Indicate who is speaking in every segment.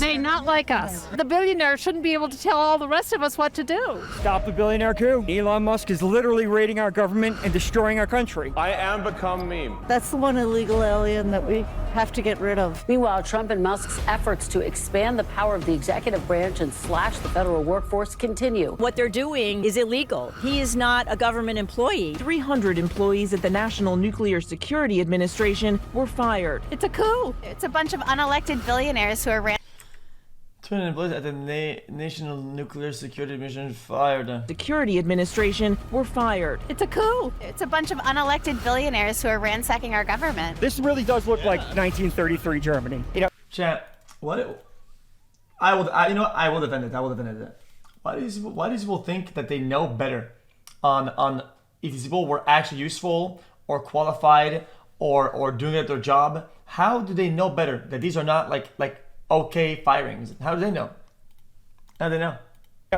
Speaker 1: They not like us. The billionaire shouldn't be able to tell all the rest of us what to do.
Speaker 2: Stop the billionaire coup. Elon Musk is literally raiding our government and destroying our country.
Speaker 3: I am become meme.
Speaker 4: That's the one illegal alien that we have to get rid of.
Speaker 5: Meanwhile, Trump and Musk's efforts to expand the power of the executive branch and slash the federal workforce continue.
Speaker 6: What they're doing is illegal. He is not a government employee.
Speaker 7: 300 employees at the National Nuclear Security Administration were fired.
Speaker 1: It's a coup.
Speaker 8: It's a bunch of unelected billionaires who are ran.
Speaker 9: 200 employees at the National Nuclear Security Administration fired.
Speaker 7: Security Administration were fired.
Speaker 1: It's a coup.
Speaker 8: It's a bunch of unelected billionaires who are ransacking our government.
Speaker 2: This really does look like 1933 Germany. You know,
Speaker 9: Chat, I will defend it. I will defend it. Why do these people think that they know better on if these people were actually useful or qualified or doing their job? How do they know better that these are not like okay firings? How do they know? How do they know?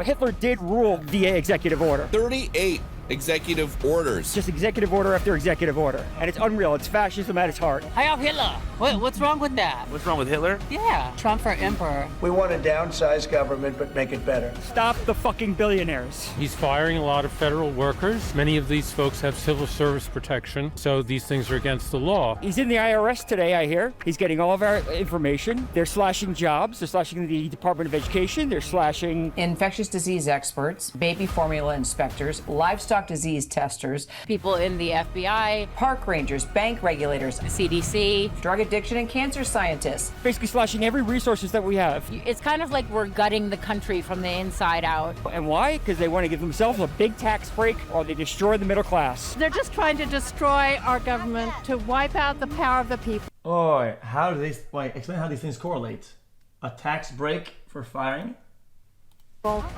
Speaker 2: Hitler did rule via executive order.
Speaker 3: 38 executive orders.
Speaker 2: Just executive order after executive order. And it's unreal. It's fascism at its heart.
Speaker 10: I have Hitler. What's wrong with that?
Speaker 3: What's wrong with Hitler?
Speaker 10: Yeah, Trump for emperor.
Speaker 11: We want to downsize government, but make it better.
Speaker 2: Stop the fucking billionaires.
Speaker 12: He's firing a lot of federal workers. Many of these folks have civil service protection, so these things are against the law.
Speaker 2: He's in the IRS today, I hear. He's getting all of our information. They're slashing jobs. They're slashing the Department of Education. They're slashing
Speaker 13: infectious disease experts, baby formula inspectors, livestock disease testers,
Speaker 5: People in the FBI,
Speaker 13: park rangers, bank regulators,
Speaker 5: CDC.
Speaker 13: drug addiction and cancer scientists.
Speaker 2: basically slashing every resources that we have.
Speaker 5: It's kind of like we're gutting the country from the inside out.
Speaker 2: And why? Because they want to give themselves a big tax break or they destroy the middle class.
Speaker 1: They're just trying to destroy our government, to wipe out the power of the people.
Speaker 9: Oh, how do they? Explain how these things correlate. A tax break for firing.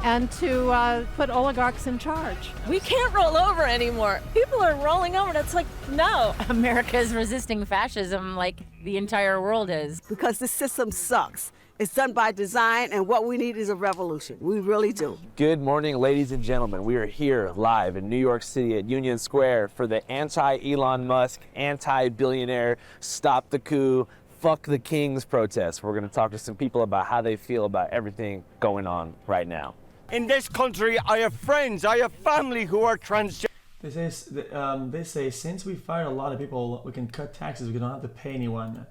Speaker 1: And to put oligarchs in charge.
Speaker 6: We can't roll over anymore. People are rolling over, and it's like, no.
Speaker 5: America is resisting fascism like the entire world is.
Speaker 4: Because this system sucks. It's done by design, and what we need is a revolution. We really do.
Speaker 14: Good morning, ladies and gentlemen. We are here live in New York City at Union Square for the anti-Elon Musk, anti-billionaire, stop the coup, fuck the kings protest. We're going to talk to some people about how they feel about everything going on right now.
Speaker 11: In this country, I have friends, I have family who are transgender.
Speaker 9: They say since we fired a lot of people, we can cut taxes. We don't have to pay anyone.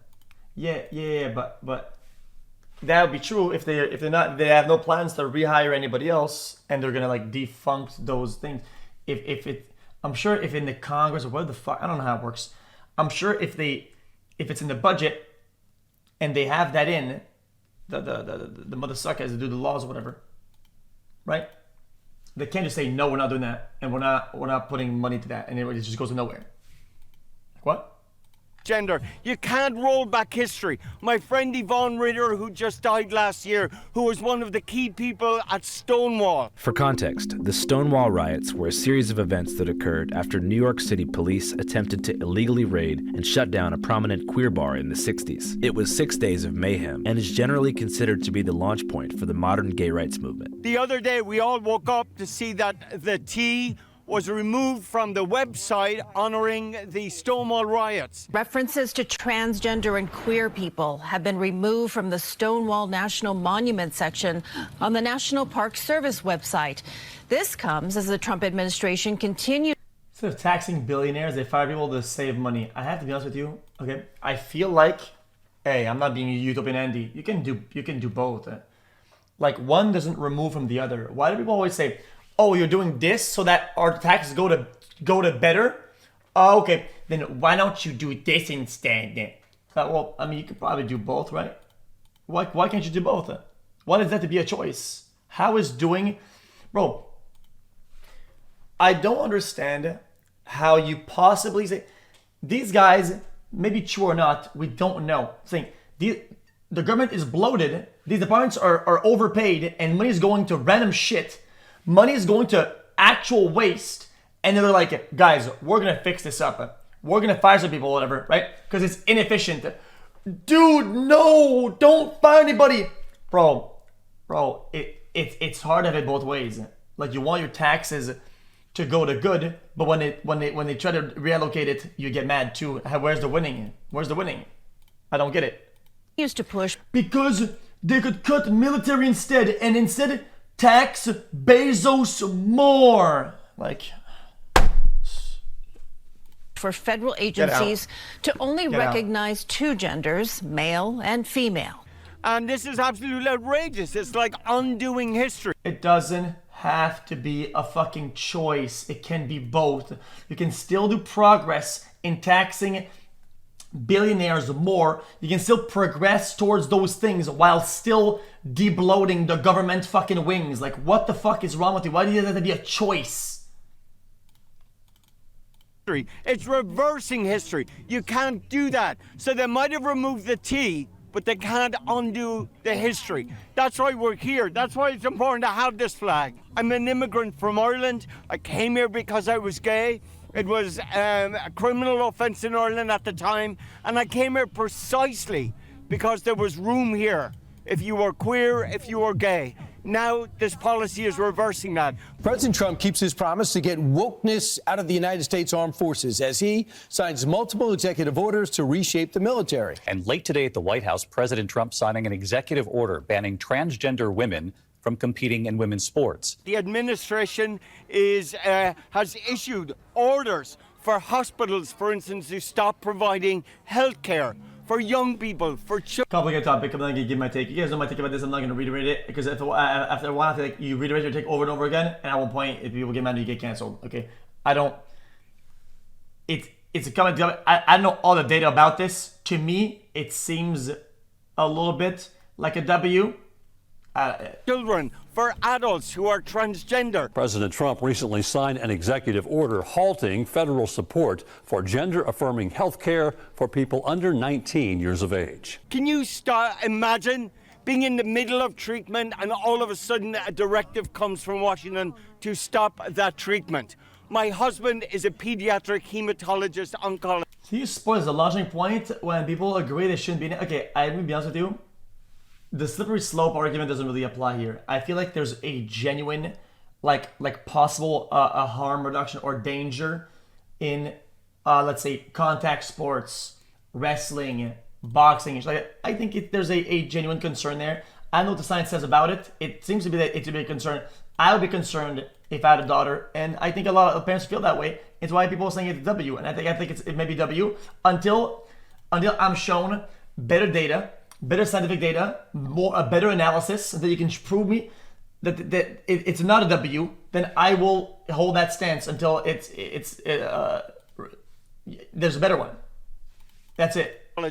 Speaker 9: Yeah, but that would be true if they have no plans to rehire anybody else, and they're gonna like defunct those things. I'm sure if in the Congress or what the fuck, I don't know how it works. I'm sure if it's in the budget and they have that in the mother suckers to do the laws or whatever, right? They can't just say no, we're not doing that, and we're not putting money to that, and it just goes to nowhere. Like what?
Speaker 11: Gender. You can't roll back history. My friend Yvonne Ritter, who just died last year, who was one of the key people at Stonewall.
Speaker 15: For context, the Stonewall riots were a series of events that occurred after New York City police attempted to illegally raid and shut down a prominent queer bar in the 60s. It was 6 days of mayhem and is generally considered to be the launch point for the modern gay rights movement.
Speaker 11: The other day, we all woke up to see that the T was removed from the website honoring the Stonewall riots.
Speaker 6: References to transgender and queer people have been removed from the Stonewall National Monument section on the National Park Service website. This comes as the Trump administration continues.
Speaker 9: Instead of taxing billionaires, they fire people to save money. I have to be honest with you. Okay, I feel like, hey, I'm not being a utopian Andy. You can do both. Like one doesn't remove from the other. Why do people always say, oh, you're doing this so that our taxes go to better? Oh, okay, then why don't you do this instead? Well, I mean, you could probably do both, right? Why can't you do both? Why is that to be a choice? How is doing, bro? I don't understand how you possibly say these guys, maybe true or not, we don't know. Saying the government is bloated, these departments are overpaid, and money is going to random shit. Money is going to actual waste, and they're like, guys, we're gonna fix this up. We're gonna fire some people, whatever, right? Because it's inefficient. Dude, no, don't fire anybody, bro. It's hard to have it both ways. Like you want your taxes to go to good, but when they try to reallocate it, you get mad too. Where's the winning? Where's the winning? I don't get it.
Speaker 6: Used to push
Speaker 9: because They could cut military instead, and instead tax Bezos more. Like,
Speaker 6: for federal agencies to only recognize two genders, male and female.
Speaker 11: And this is absolutely outrageous. It's like undoing history.
Speaker 9: It doesn't have to be a fucking choice. It can be both. You can still do progress in taxing billionaires more. You can still progress towards those things while still de-bloating the government fucking wings. Like, what the fuck is wrong with you? Why do you have to be a choice?
Speaker 11: It's reversing history. You can't do that. So they might have removed the T, but they can't undo the history. That's why we're here. That's why it's important to have this flag. I'm an immigrant from Ireland. I came here because I was gay. It was a criminal offense in Ireland at the time. And I came here precisely because there was room here if you were queer, if you were gay. Now this policy is reversing that.
Speaker 16: President Trump keeps his promise to get wokeness out of the United States Armed Forces as he signs multiple executive orders to reshape the military.
Speaker 17: And late today at the White House, President Trump signing an executive order banning transgender women from competing in women's sports.
Speaker 11: The administration has issued orders for hospitals, for instance, to stop providing health care for young people, for children.
Speaker 9: Complicated topic. I'm not gonna give my take. You guys know my take about this. I'm not gonna reiterate it because after a while, like, you reiterate your take over and over again, and at one point, if people get mad, you get canceled. Okay, I don't. It's a comment. I don't know all the data about this. To me, it seems a little bit like a W.
Speaker 11: Children, for adults who are transgender.
Speaker 18: President Trump recently signed an executive order halting federal support for gender-affirming health care for people under 19 years of age.
Speaker 11: Can you imagine being in the middle of treatment and all of a sudden a directive comes from Washington to stop that treatment? My husband is a pediatric hematologist oncologist.
Speaker 9: He spoils the launching point when people agree they shouldn't be. Okay, I'm gonna be honest with you. The slippery slope argument doesn't really apply here. I feel like there's a genuine, like possible harm reduction or danger in, let's say, contact sports, wrestling, boxing. Like, I think there's a genuine concern there. I know what the science says about it. It seems to be that it's a big concern. I would be concerned if I had a daughter, and I think a lot of parents feel that way. It's why people are saying it's W, and I think it may be W until I'm shown better data. Better scientific data, a better analysis, that you can prove me that it's not a W, then I will hold that stance until there's a better one. That's it. I'm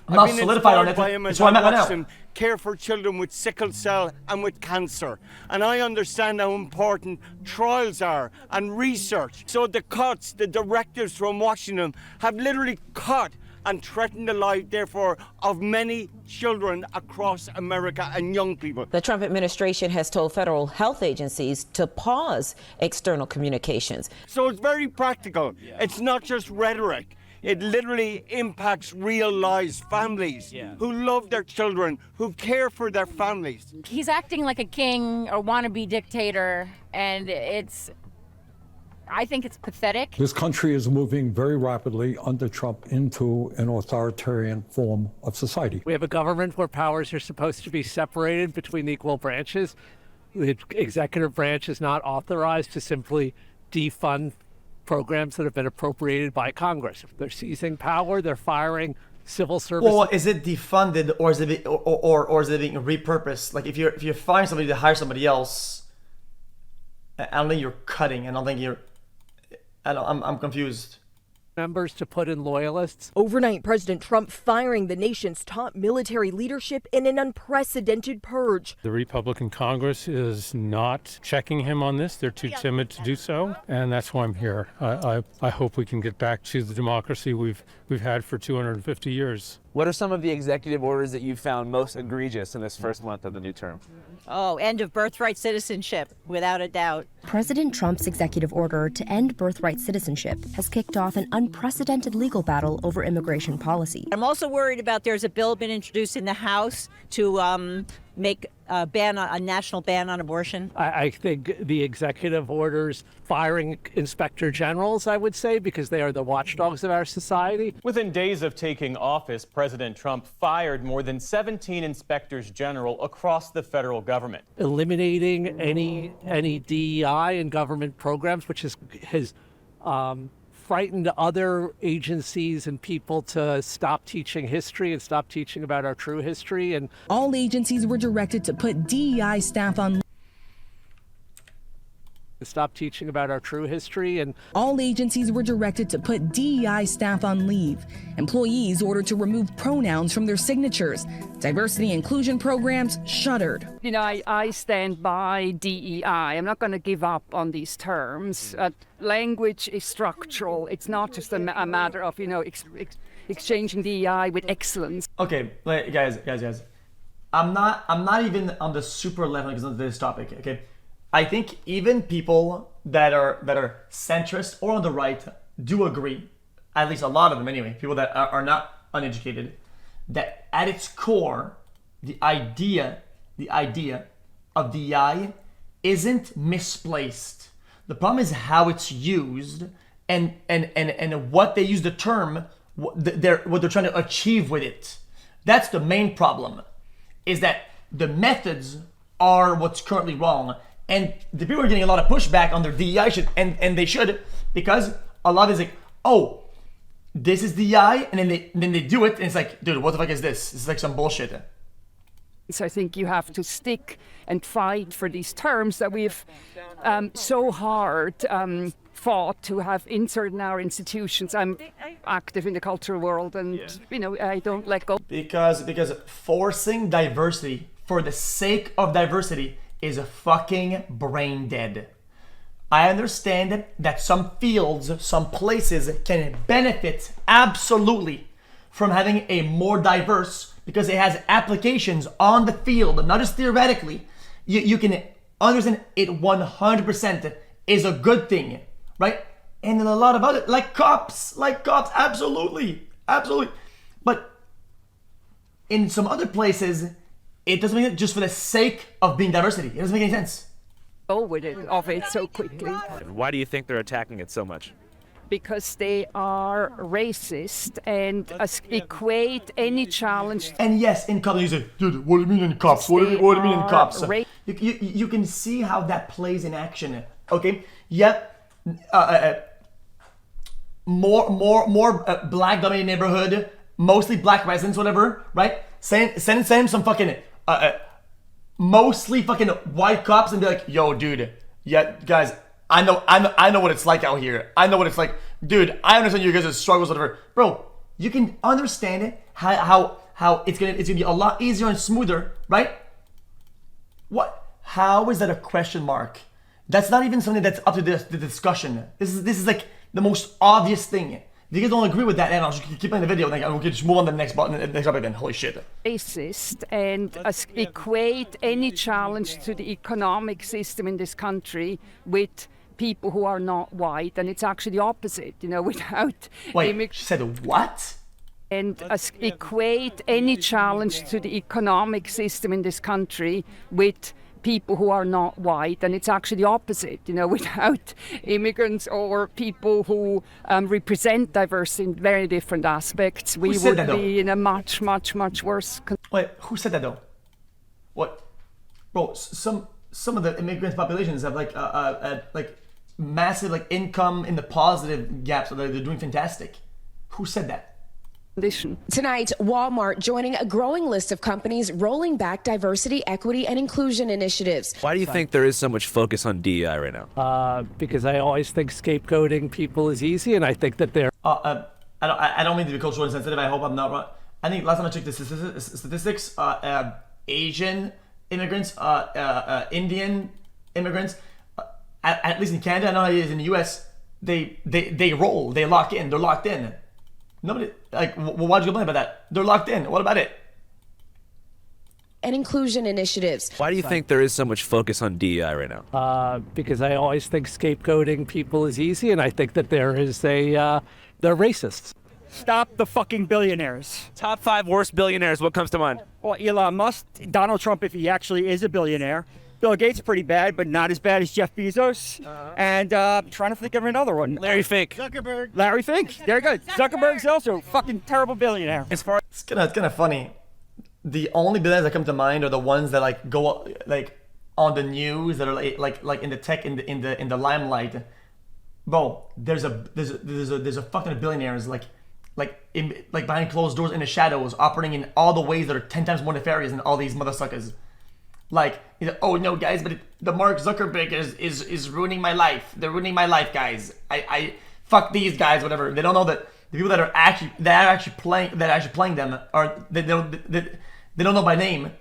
Speaker 9: not solidified on it. That's why I'm at now.
Speaker 11: Care for children with sickle cell and with cancer. And I understand how important trials are and research. So the cuts, the directives from Washington have literally cut and threaten the life, therefore, of many children across America and young people.
Speaker 19: The Trump administration has told federal health agencies to pause external communications.
Speaker 11: So it's very practical. It's not just rhetoric. It literally impacts real lives, families who love their children, who care for their families.
Speaker 20: He's acting like a king or wannabe dictator, and I think it's pathetic.
Speaker 21: This country is moving very rapidly under Trump into an authoritarian form of society.
Speaker 22: We have a government where powers are supposed to be separated between the equal branches. The executive branch is not authorized to simply defund programs that have been appropriated by Congress. If they're seizing power, they're firing civil service.
Speaker 9: Well, is it defunded or is it or is it being repurposed? Like if you're firing somebody to hire somebody else, I don't think you're cutting. I don't think you're. I'm confused.
Speaker 22: Members to put in loyalists.
Speaker 23: Overnight, President Trump firing the nation's top military leadership in an unprecedented purge.
Speaker 12: The Republican Congress is not checking him on this. They're too timid to do so, and that's why I'm here. I hope we can get back to the democracy we've had for 250 years.
Speaker 14: What are some of the executive orders that you found most egregious in this first month of the new term?
Speaker 24: Oh, end of birthright citizenship, without a doubt.
Speaker 25: President Trump's executive order to end birthright citizenship has kicked off an unprecedented legal battle over immigration policy.
Speaker 24: I'm also worried about there's a bill been introduced in the House to make a national ban on abortion?
Speaker 22: I think the executive orders firing inspector generals, I would say, because they are the watchdogs of our society.
Speaker 3: Within days of taking office, President Trump fired more than 17 inspectors general across the federal government.
Speaker 22: Eliminating any DEI in government programs, which has frightened other agencies and people to stop teaching history and stop teaching about our true history. And
Speaker 7: all agencies were directed to put DEI staff on
Speaker 22: stop teaching about our true history. And
Speaker 7: all agencies were directed to put DEI staff on leave. Employees ordered to remove pronouns from their signatures. Diversity inclusion programs shuttered.
Speaker 8: You know, I stand by DEI. I'm not going to give up on these terms. Language is structural. It's not just a matter of, you know, exchanging DEI with excellence.
Speaker 9: Okay, guys. I'm not even on the super level because of this topic. Okay, I think even people that are centrist or on the right do agree, at least a lot of them anyway, people that are not uneducated, that at its core, the idea of DEI isn't misplaced. The problem is how it's used and what they use the term, what they're trying to achieve with it. That's the main problem, is that the methods are what's currently wrong. And the people are getting a lot of pushback on their DEI shit, and they should, because a lot is like, oh, this is DEI, and then they do it, and it's like, dude, what the fuck is this? This is like some bullshit.
Speaker 8: So I think you have to stick and fight for these terms that we've so hard fought to have inserted in our institutions. I'm active in the cultural world, and you know, I don't let go.
Speaker 9: Because forcing diversity for the sake of diversity is a fucking brain dead. I understand that some fields, some places can benefit absolutely from having a more diverse, because it has applications on the field, not just theoretically. You can understand it 100% is a good thing, right? And in a lot of other, like cops, absolutely. But in some other places, it doesn't make it just for the sake of being diversity. It doesn't make any sense.
Speaker 8: Go with it, of it so quickly.
Speaker 15: Why do you think they're attacking it so much?
Speaker 8: Because they are racist and equate any challenge.
Speaker 9: And yes, in cops, you say, dude, what do you mean in cops? What do you mean in cops? You can see how that plays in action. Okay, yep. More black-dominated neighborhood, mostly black residents, whatever, right? Send some fucking mostly fucking white cops and be like, yo, dude, yeah, guys, I know what it's like out here. I know what it's like, dude. I understand you guys' struggles, whatever, bro. You can understand it, how it's gonna be a lot easier and smoother, right? What? How is that a question mark? That's not even something that's up to the discussion. This is like the most obvious thing. If you guys don't agree with that, then I'll just keep playing the video and we'll just move on to the next topic then. Holy shit.
Speaker 8: Racist and equate any challenge to the economic system in this country with people who are not white, and it's actually the opposite, you know, without...
Speaker 9: Wait, she said what?
Speaker 8: And equate any challenge to the economic system in this country with people who are not white, and it's actually the opposite, you know, without immigrants or people who represent diversity in very different aspects, we would be in a much worse...
Speaker 9: Wait, who said that though? What? Bro, some of the immigrant populations have like massive like income in the positive gaps, so they're doing fantastic. Who said that?
Speaker 19: Tonight, Walmart joining a growing list of companies rolling back diversity, equity, and inclusion initiatives.
Speaker 15: Why do you think there is so much focus on DEI right now?
Speaker 22: Because I always think scapegoating people is easy, and I think that they're...
Speaker 9: I don't mean to be culturally insensitive. I hope I'm not wrong. I think last time I checked the statistics, Asian immigrants, Indian immigrants, at least in Canada, I know how it is in the US, they roll, they're locked in. Nobody, like, why'd you complain about that? They're locked in. What about it?
Speaker 19: And inclusion initiatives.
Speaker 15: Why do you think there is so much focus on DEI right now?
Speaker 22: Because I always think scapegoating people is easy, and I think that they're racists.
Speaker 1: Stop the fucking billionaires.
Speaker 14: Top 5 worst billionaires. What comes to mind?
Speaker 1: Well, Elon Musk, Donald Trump, if he actually is a billionaire. Bill Gates, pretty bad, but not as bad as Jeff Bezos. And trying to think of another one.
Speaker 14: Larry Fink.
Speaker 1: Larry Fink. Very good. Zuckerberg's also a fucking terrible billionaire.
Speaker 9: It's kind of funny. The only billionaires that come to mind are the ones that like go like on the news, that are like in the tech in the limelight. Bro, there's a fucking billionaires like behind closed doors in the shadows, operating in all the ways that are 10 times more nefarious than all these motherfuckers. Like, oh no, guys, but the Mark Zuckerberg is ruining my life. They're ruining my life, guys. I fuck these guys, whatever. They don't know that the people that are actually playing them are they don't know by name.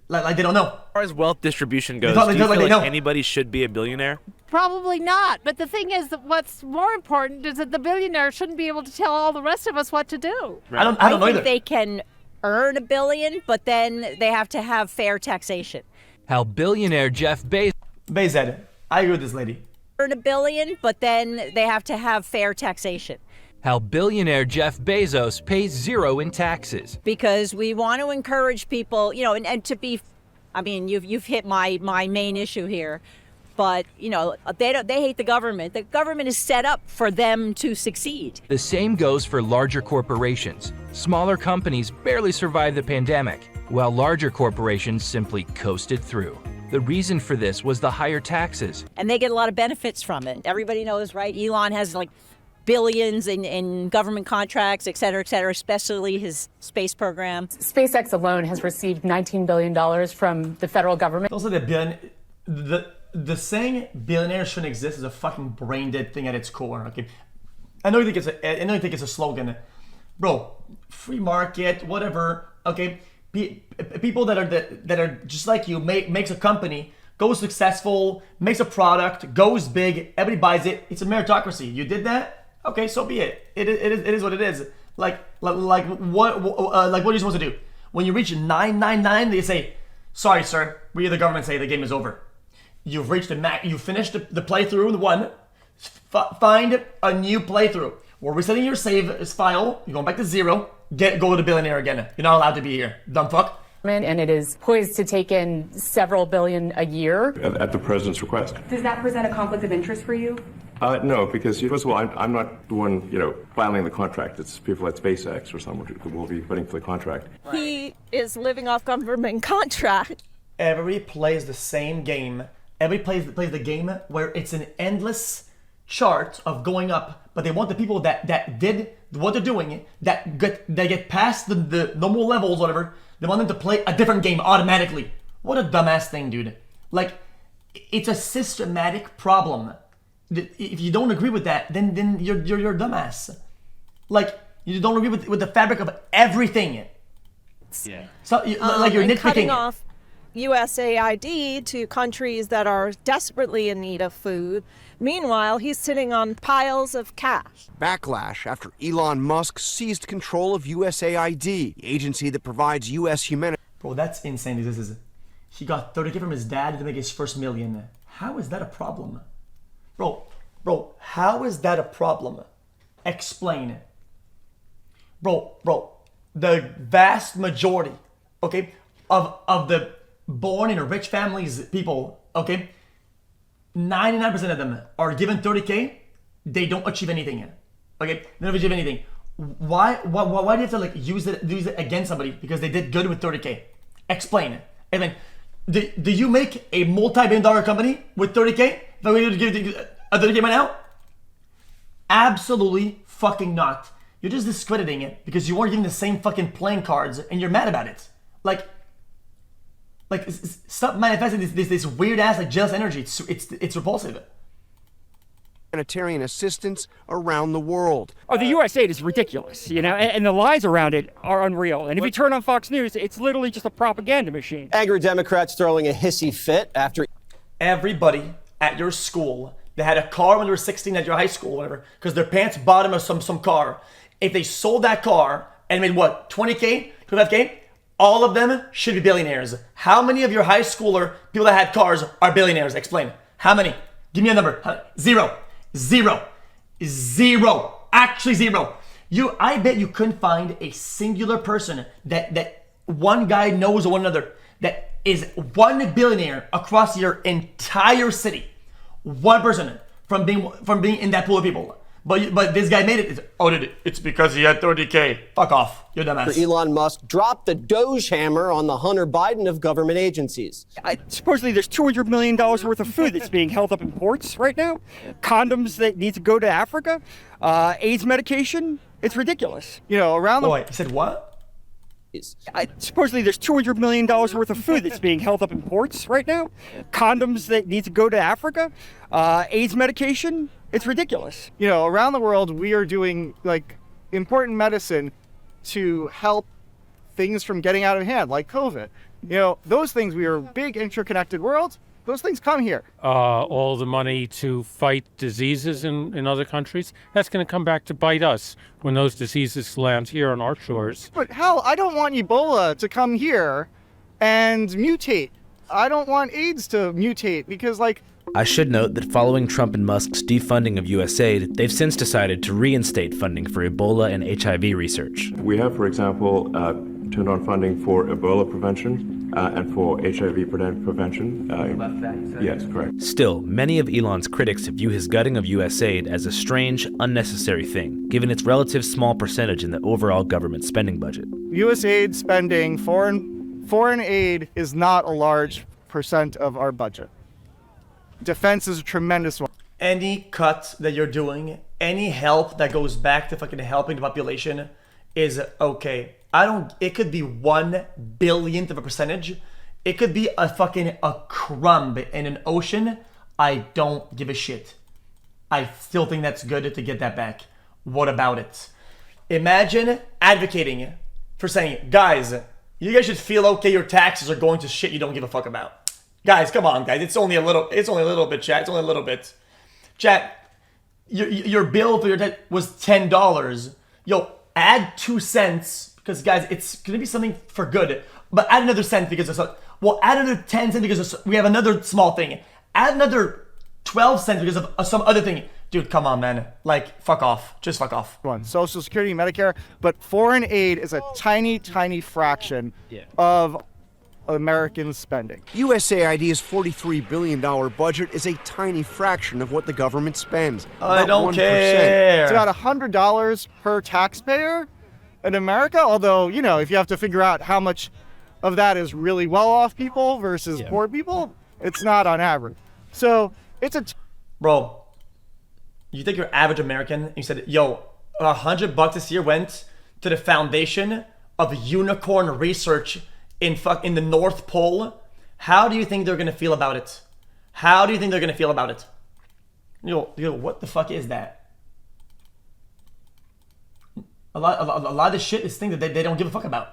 Speaker 9: Like they don't know.
Speaker 14: As far as wealth distribution goes,
Speaker 9: do you feel like
Speaker 14: anybody should be a billionaire?
Speaker 2: Probably not. But the thing is that what's more important is that the billionaire shouldn't be able to tell all the rest of us what to do.
Speaker 9: Right. I don't know either.
Speaker 24: They can earn $1 billion, but then they have to have fair taxation.
Speaker 5: How billionaire Jeff
Speaker 9: Bezos, I agree with this lady.
Speaker 24: Earn $1 billion, but then they have to have fair taxation.
Speaker 5: How billionaire Jeff Bezos pays 0 in taxes.
Speaker 24: Because we want to encourage people, and to be, I mean, you've hit my main issue here, but they hate the government. The government is set up for them to succeed.
Speaker 5: The same goes for larger corporations. Smaller companies barely survived the pandemic, while larger corporations simply coasted through. The reason for this was the higher taxes.
Speaker 24: And they get a lot of benefits from it. Everybody knows, right? Elon has like billions in government contracts, et cetera, especially his space program.
Speaker 10: SpaceX alone has received $19 billion from the federal government.
Speaker 9: Also, the saying billionaires shouldn't exist is a fucking brain dead thing at its core. Okay, I know you think it's a slogan, bro. Free market, whatever. Okay, people that are just like you makes a company, goes successful, makes a product, goes big, everybody buys it. It's a meritocracy. You did that. Okay, so be it. It is what it is. Like what are you supposed to do? When you reach 999, they say, "Sorry, sir, we the government say the game is over. You've reached the max. You finished the playthrough. The one. Find a new playthrough. We're resetting your save file. You're going back to 0. Go to billionaire again. You're not allowed to be here. Dumb fuck."
Speaker 10: And it is poised to take in several billion a year.
Speaker 13: At the president's request.
Speaker 10: Does that present a conflict of interest for you?
Speaker 13: No, because first of all, I'm not the one, filing the contract. It's people at SpaceX or someone who will be putting for the contract.
Speaker 24: He is living off government contract.
Speaker 9: Everybody plays the same game. Everybody plays the game where it's an endless chart of going up, but they want the people that did what they're doing, that get past the normal levels, whatever. They want them to play a different game automatically. What a dumbass thing, dude. Like, it's a systematic problem. If you don't agree with that, then you're a dumbass. Like, you don't agree with the fabric of everything.
Speaker 13: Yeah.
Speaker 9: So you're nitpicking.
Speaker 26: Cutting off USAID to countries that are desperately in need of food. Meanwhile, he's sitting on piles of cash.
Speaker 27: Backlash after Elon Musk seized control of USAID, the agency that provides U.S. humanitarian.
Speaker 9: Bro, that's insane. He got $30K from his dad to make his first $1 million. How is that a problem? Bro, how is that a problem? Explain it. Bro, the vast majority, okay, of the born in rich families people, okay, 99% of them are given $30K, they don't achieve anything. Okay, they don't achieve anything. Why do you have to use it against somebody because they did good with $30K? Explain it. And then, do you make a multi-billion-dollar company with $30K? That we give a $30K right now? Absolutely fucking not. You're just discrediting it because you weren't given the same fucking playing cards and you're mad about it. Like stop manifesting this weird ass jealous energy. It's repulsive.
Speaker 27: Humanitarian assistance around the world.
Speaker 1: Oh, the USAID is ridiculous, and the lies around it are unreal. And if you turn on Fox News, it's literally just a propaganda machine.
Speaker 28: Angry Democrats throwing a hissy fit after
Speaker 9: everybody at your school that had a car when they were 16 at your high school, whatever, because their parents bought them some car. If they sold that car and made what, 20K, 25K, all of them should be billionaires. How many of your high schooler people that had cars are billionaires? Explain. How many? Give me a number. 0. Actually 0. I bet you couldn't find a singular person that one guy knows one another that is 1 billionaire across your entire city. One person from being in that pool of people. But this guy made it. It's because he had 30K. Fuck off. You're dumbass.
Speaker 28: Elon Musk dropped the Doge hammer on the Hunter Biden of government agencies.
Speaker 1: Supposedly there's $200 million worth of food that's being held up in ports right now. Condoms that need to go to Africa. AIDS medication. It's ridiculous. You know, around the...
Speaker 9: Boy, he said what?
Speaker 1: Supposedly there's $200 million worth of food that's being held up in ports right now. Condoms that need to go to Africa. AIDS medication. It's ridiculous.
Speaker 4: You know, around the world, we are doing like important medicine to help things from getting out of hand, like COVID. You know, those things, we are a big interconnected world. Those things come here.
Speaker 12: All the money to fight diseases in other countries, that's going to come back to bite us when those diseases land here on our shores.
Speaker 4: But hell, I don't want Ebola to come here and mutate. I don't want AIDS to mutate because, like...
Speaker 15: I should note that following Trump and Musk's defunding of USAID, they've since decided to reinstate funding for Ebola and HIV research.
Speaker 13: We have, for example, turned on funding for Ebola prevention and for HIV prevention. Yes, correct.
Speaker 15: Still, many of Elon's critics view his gutting of USAID as a strange, unnecessary thing, given its relative small percentage in the overall government spending budget.
Speaker 4: USAID spending, foreign aid is not a large percent of our budget. Defense is a tremendous one.
Speaker 9: Any cut that you're doing, any help that goes back to fucking helping the population is okay. It could be 1 billionth of a percentage. It could be a crumb in an ocean. I don't give a shit. I still think that's good to get that back. What about it? Imagine advocating for saying, guys, you guys should feel okay your taxes are going to shit you don't give a fuck about. Guys, come on, guys. It's only a little bit, chat. It's only a little bit. Chat, your bill for your debt was $10. Yo, add 2 cents, because, guys, it's going to be something for good. But add another cent because add another 10 cents because we have another small thing. Add another 12 cents because of some other thing. Dude, come on, man. Like, fuck off. Just fuck off.
Speaker 4: Social Security, Medicare, but foreign aid is a tiny, tiny fraction of American spending.
Speaker 27: USAID's $43 billion budget is a tiny fraction of what the government spends.
Speaker 9: I don't care.
Speaker 4: It's about $100 per taxpayer in America, although, you know, if you have to figure out how much of that is really well-off people versus poor people, it's not on average. So, it's a...
Speaker 9: Bro, you think you're average American, and you said, yo, $100 this year went to the foundation of unicorn research in the North Pole. How do you think they're gonna feel about it? How do you think they're gonna feel about it? Yo, what the fuck is that? A lot of this shit is things that they don't give a fuck about.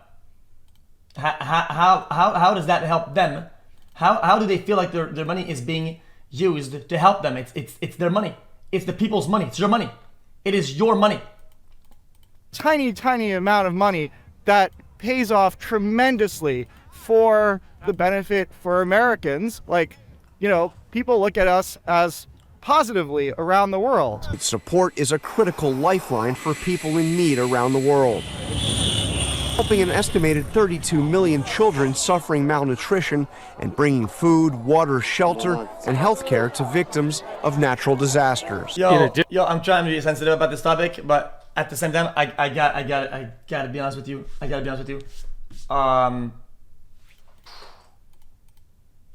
Speaker 9: How does that help them? How do they feel like their money is being used to help them? It's their money. It's the people's money. It's your money. It is your money.
Speaker 4: Tiny, tiny amount of money that pays off tremendously for the benefit for Americans. Like, you know, people look at us as positively around the world.
Speaker 27: Its support is a critical lifeline for people in need around the world, helping an estimated 32 million children suffering malnutrition and bringing food, water, shelter, and health care to victims of natural disasters.
Speaker 9: Yo, I'm trying to be sensitive about this topic, but at the same time, I gotta be honest with you.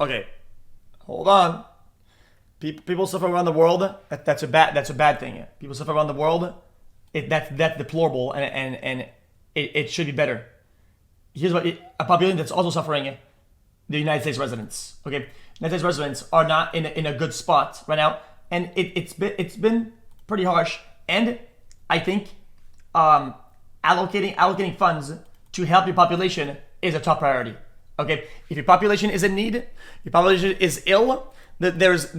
Speaker 9: Okay, hold on. People suffer around the world. That's a bad thing. People suffer around the world. That's deplorable, and it should be better. Here's what a population that's also suffering: the United States residents. Okay, United States residents are not in a good spot right now, and it's been pretty harsh. And I think allocating funds to help your population is a top priority. Okay, if your population is in need, your population is ill, there's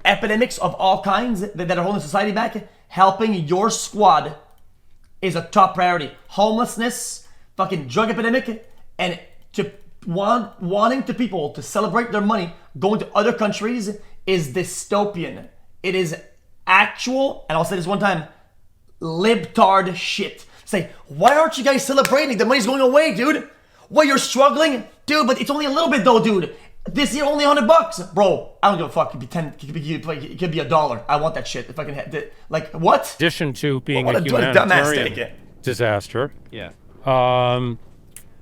Speaker 9: epidemics of all kinds that are holding society back. Helping your squad is a top priority. Homelessness, fucking drug epidemic, and wanting to people to celebrate their money going to other countries is dystopian. It is actual, and I'll say this one time, libtard shit. Say, why aren't you guys celebrating? The money's going away, dude. What, you're struggling? Dude, but it's only a little bit though, dude. This year only $100. Bro, I don't give a fuck. It could be 10, it could be $1. I want that shit if I can hit like what?
Speaker 12: In addition to being
Speaker 9: What
Speaker 12: a
Speaker 9: a
Speaker 12: humanitarian disaster,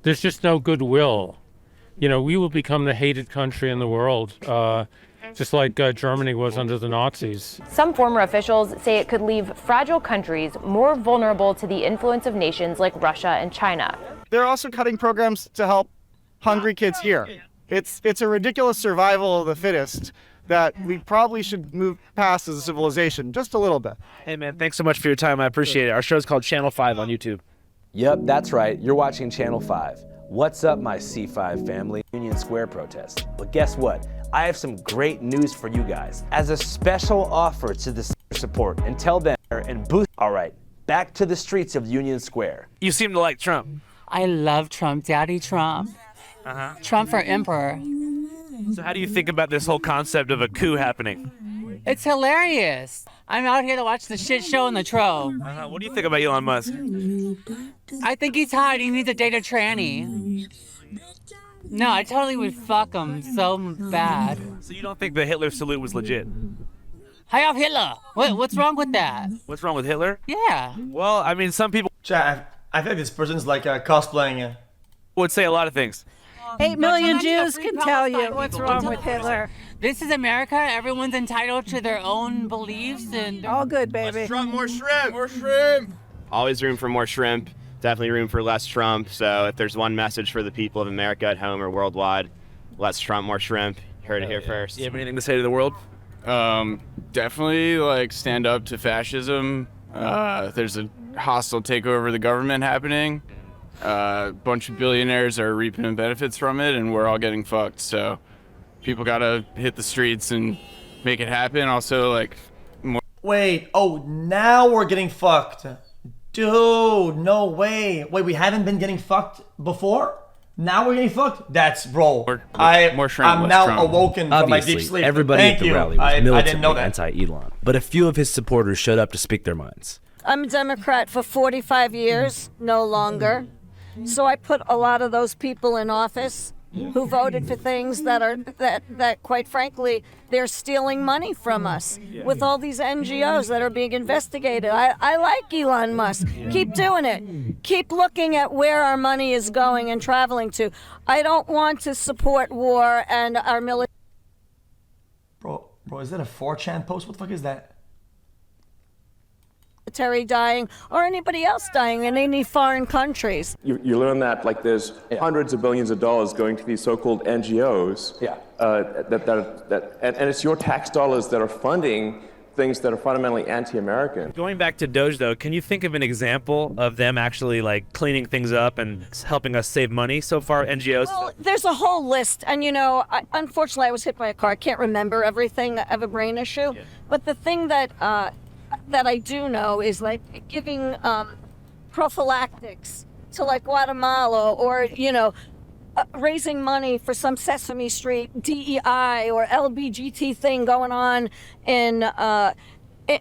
Speaker 12: there's just no goodwill. You know, we will become the hated country in the world, just like Germany was under the Nazis.
Speaker 6: Some former officials say it could leave fragile countries more vulnerable to the influence of nations like Russia and China.
Speaker 4: They're also cutting programs to help hungry kids here. It's a ridiculous survival of the fittest that we probably should move past as a civilization just a little bit.
Speaker 15: Hey man, thanks so much for your time. I appreciate it. Our show's called Channel 5 on YouTube.
Speaker 14: Yep, that's right. You're watching Channel 5. What's up, my C5 family? Union Square protest. But guess what? I have some great news for you guys. As a special offer to the support and tell them and boost. All right, back to the streets of Union Square.
Speaker 15: You seem to like Trump.
Speaker 11: I love Trump, Daddy Trump. Trump for emperor.
Speaker 15: So how do you think about this whole concept of a coup happening?
Speaker 11: It's hilarious. I'm out here to watch the shit show in the Trove.
Speaker 15: What do you think about Elon Musk?
Speaker 11: I think he's hot. He needs to date a tranny. No, I totally would fuck him so bad.
Speaker 15: So you don't think the Hitler salute was legit?
Speaker 11: Hi, off Hitler. What's wrong with that?
Speaker 15: What's wrong with Hitler?
Speaker 11: Yeah.
Speaker 15: Well, I mean, some people...
Speaker 9: Chat, I feel like this person's like cosplaying.
Speaker 15: Would say a lot of things.
Speaker 11: 8
Speaker 26: million Jews can tell you what's wrong with Hitler.
Speaker 11: This is America. Everyone's entitled to their own beliefs and...
Speaker 26: All good, baby.
Speaker 16: More shrimp! More shrimp! Always room for more shrimp. Definitely room for less Trump. So if there's one message for the people of America at home or worldwide, less Trump, more shrimp. Heard it here first.
Speaker 15: You have anything to say to the world?
Speaker 17: Definitely like stand up to fascism. There's a hostile takeover of the government happening. A bunch of billionaires are reaping the benefits from it, and we're all getting fucked. So people gotta hit the streets and make it happen. Also, like, more.
Speaker 9: Wait, oh, now we're getting fucked. Dude, no way. Wait, we haven't been getting fucked before? Now we're getting fucked? That's, bro.
Speaker 15: More shrimp,
Speaker 9: I'm
Speaker 15: less
Speaker 9: now
Speaker 15: Trump.
Speaker 9: awoken from my deep
Speaker 15: Obviously,
Speaker 9: sleep.
Speaker 15: everybody
Speaker 9: Thank
Speaker 15: at the
Speaker 9: you.
Speaker 15: rally was
Speaker 9: I didn't know
Speaker 15: militantly
Speaker 9: that.
Speaker 15: anti-Elon, but a few of his supporters showed up to speak their minds.
Speaker 26: I'm a Democrat for 45 years, no longer. So I put a lot of those people in office who voted for things that quite frankly, they're stealing money from us with all these NGOs that are being investigated. I like Elon Musk. Keep doing it. Keep looking at where our money is going and traveling to. I don't want to support war and our military.
Speaker 9: Bro, is that a 4chan post? What the fuck is that?
Speaker 26: Dying or anybody else dying in any foreign countries.
Speaker 13: You learn that like there's hundreds of billions of dollars going to these so-called NGOs. And it's your tax dollars that are funding things that are fundamentally anti-American.
Speaker 15: Going back to Doge, though, can you think of an example of them actually like cleaning things up and helping us save money so far, NGOs?
Speaker 26: Well, there's a whole list, and unfortunately I was hit by a car. I can't remember everything. I have a brain issue. But the thing that I do know is like giving prophylactics to like Guatemala, or raising money for some Sesame Street DEI or LBGT thing going on in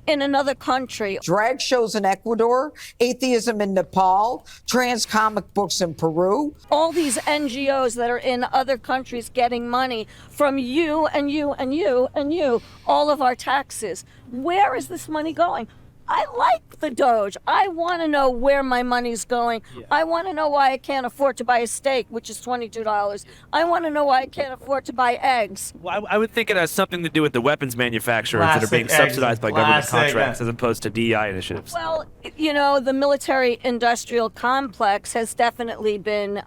Speaker 26: another country.
Speaker 18: Drag shows in Ecuador, atheism in Nepal, trans comic books in Peru.
Speaker 26: All these NGOs that are in other countries getting money from you and you and you and you, all of our taxes. Where is this money going? I like the Doge. I want to know where my money's going. I want to know why I can't afford to buy a steak, which is $22. I want to know why I can't afford to buy eggs.
Speaker 15: Well, I would think it has something to do with the weapons manufacturers that are being subsidized by government contracts as opposed to DEI initiatives.
Speaker 26: Well, the military-industrial complex has definitely been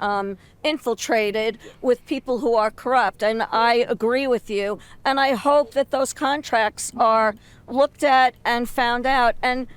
Speaker 26: infiltrated with people who are corrupt, and I agree with you, and I hope that those contracts are looked at and found out and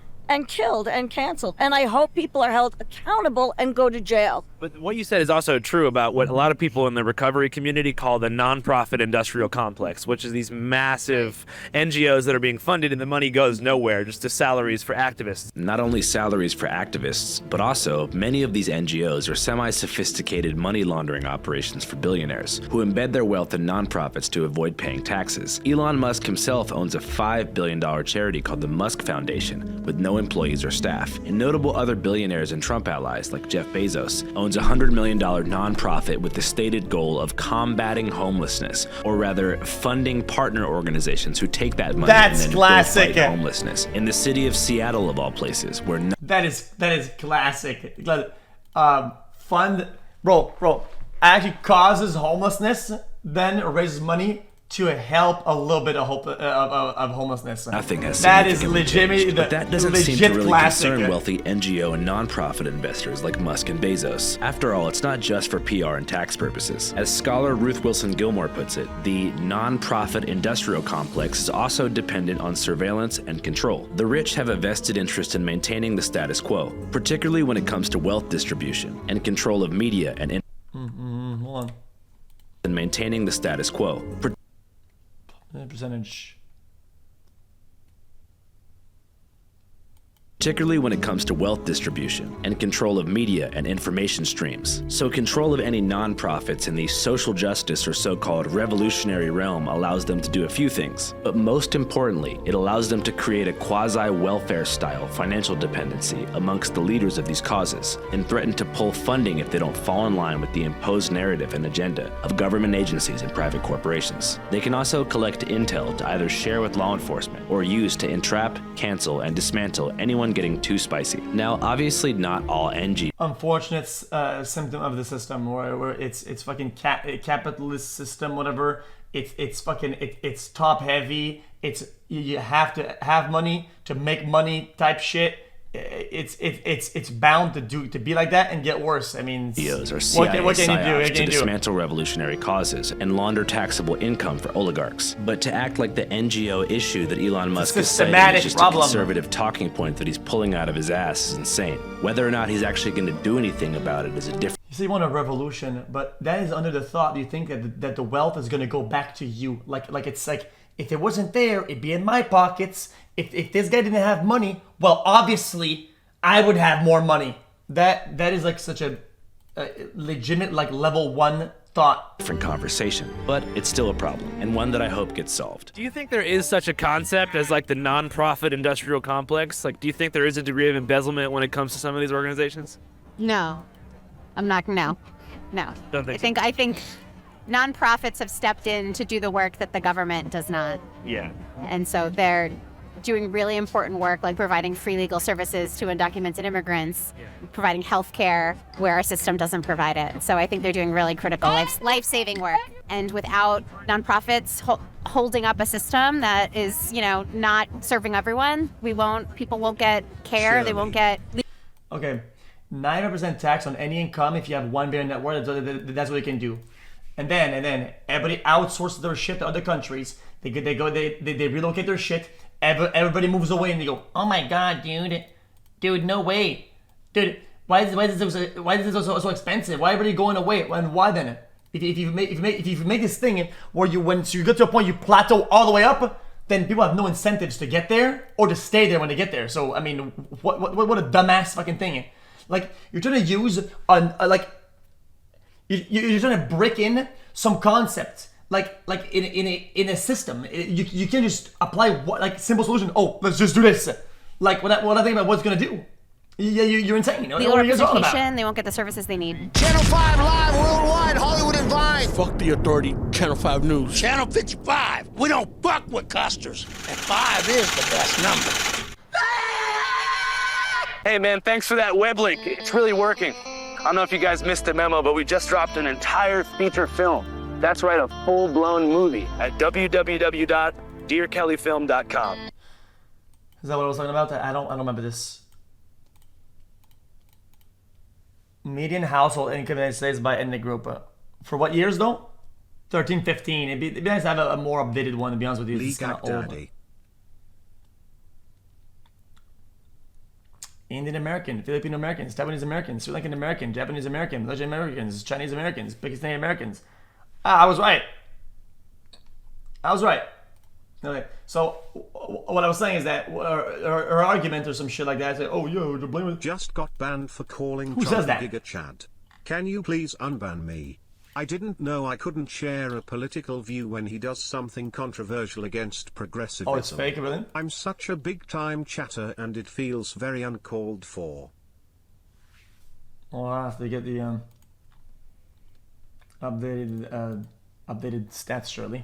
Speaker 26: killed and canceled, and I hope people are held accountable and go to jail.
Speaker 15: But what you said is also true about what a lot of people in the recovery community call the nonprofit industrial complex, which is these massive NGOs that are being funded and the money goes nowhere, just to salaries for activists.
Speaker 3: Not only salaries for activists, but also many of these NGOs are semi-sophisticated money laundering operations for billionaires who embed their wealth in nonprofits to avoid paying taxes. Elon Musk himself owns a $5 billion charity called the Musk Foundation with no employees or staff. And notable other billionaires and Trump allies like Jeff Bezos owns a $100 million nonprofit with the stated goal of combating homelessness, or rather funding partner organizations who take that money and then go fight homelessness. In the city of Seattle of all places, where
Speaker 9: that is classic. Fund, bro, actually causes homelessness, then raises money to help a little bit of hope of homelessness.
Speaker 3: Nothing has
Speaker 9: that is legitimate.
Speaker 3: But that doesn't seem to really concern wealthy NGO and nonprofit investors like Musk and Bezos. After all, it's not just for PR and tax purposes. As scholar Ruth Wilson Gilmore puts it, the nonprofit industrial complex is also dependent on surveillance and control. The rich have a vested interest in maintaining the status quo, particularly when it comes to wealth distribution and control of media and
Speaker 9: hold on.
Speaker 3: And maintaining the status quo.
Speaker 9: Percentage.
Speaker 3: Particularly when it comes to wealth distribution and control of media and information streams. So control of any nonprofits in the social justice or so-called revolutionary realm allows them to do a few things. But most importantly, it allows them to create a quasi-welfare style financial dependency amongst the leaders of these causes and threaten to pull funding if they don't fall in line with the imposed narrative and agenda of government agencies and private corporations. They can also collect intel to either share with law enforcement or use to entrap, cancel, and dismantle anyone getting too spicy. Now, obviously not all NG.
Speaker 9: Unfortunate symptom of the system where it's fucking capitalist system, whatever. It's top heavy. It's you have to have money to make money type shit. It's bound to be like that and get worse. I mean,
Speaker 3: or CIA
Speaker 9: what can you do?
Speaker 3: To dismantle revolutionary causes and launder taxable income for oligarchs. But to act like the NGO issue that Elon Musk is saying is just a conservative talking point that he's pulling out of his ass is insane. Whether or not he's actually going to do anything about it is a different.
Speaker 9: You say you want a revolution, but that is under the thought you think that the wealth is going to go back to you. Like it's like, if it wasn't there, it'd be in my pockets. If this guy didn't have money, well, obviously, I would have more money. That is like such a legitimate, like level 1 thought.
Speaker 3: Different conversation, but it's still a problem, and one that I hope gets solved.
Speaker 15: Do you think there is such a concept as like the nonprofit industrial complex? Like, do you think there is a degree of embezzlement when it comes to some of these organizations?
Speaker 7: No, I'm not. No.
Speaker 15: Don't think
Speaker 7: I think nonprofits have stepped in to do the work that the government does not.
Speaker 15: Yeah.
Speaker 7: And so they're doing really important work, like providing free legal services to undocumented immigrants, providing health care where our system doesn't provide it. So I think they're doing really critical life-saving work. And without nonprofits holding up a system that is, not serving everyone, people won't get care,
Speaker 9: Surely.
Speaker 7: they won't get...
Speaker 9: Okay, 9% tax on any income if you have $1 billion net worth, that's what they can do. And then everybody outsources their shit to other countries. They relocate their shit. Everybody moves away and they go, oh my god, dude, no way, dude, why is this so expensive? Why are everybody going away? And why then? If you make this thing where once you get to a point you plateau all the way up, then people have no incentives to get there or to stay there when they get there. So I mean, what a dumbass fucking thing. Like you're trying to use you're trying to brick in some concept. Like in a system, you can't just apply simple solution. Oh, let's just do this. Like what I think about what's gonna do. You're insane.
Speaker 7: The representation, they won't get the services they need.
Speaker 8: Channel 5 live worldwide, Hollywood and Vine. Fuck the authority, Channel 5 News. Channel 55, we don't fuck with custers. And 5 is the best number.
Speaker 15: Hey man, thanks for that web link. It's really working. I don't know if you guys missed the memo, but we just dropped an entire feature film. That's right, a full-blown movie at www.dearkellyfilm.com.
Speaker 9: Is that what I was talking about? I don't remember this. Median household income in the United States by ethnic group. For what years though? 13, 15. It'd be nice to have a more updated one, to be honest with you. It's kind of old. Indian American, Filipino Americans, Taiwanese Americans, Sri Lankan American, Japanese American, Malaysian Americans, Chinese Americans, Pakistani Americans. I was right. I was right. Okay. So what I was saying is that her argument or some shit like that. Say, oh yeah, to blame it.
Speaker 2: Just got banned for calling
Speaker 9: Who says that?
Speaker 2: Giga Chad. Can you please unban me? I didn't know I couldn't share a political view when he does something controversial against progressivism.
Speaker 9: Oh, it's fake, really?
Speaker 2: I'm such a big-time chatter, and it feels very uncalled for.
Speaker 9: Well, I have to get the updated stats, surely.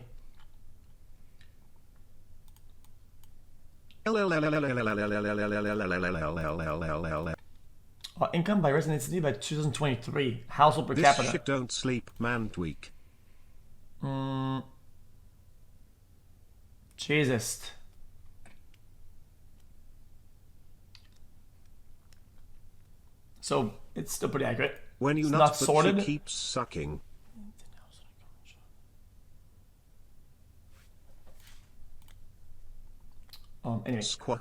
Speaker 9: Income by resident city by 2023. Household per capita.
Speaker 2: This shit don't sleep, man. Tweak.
Speaker 9: Jesus. So it's still pretty accurate.
Speaker 2: When you
Speaker 9: it's
Speaker 2: nut,
Speaker 9: not
Speaker 2: but
Speaker 9: sorted.
Speaker 2: she keeps sucking.
Speaker 9: Anyway.
Speaker 2: Squat.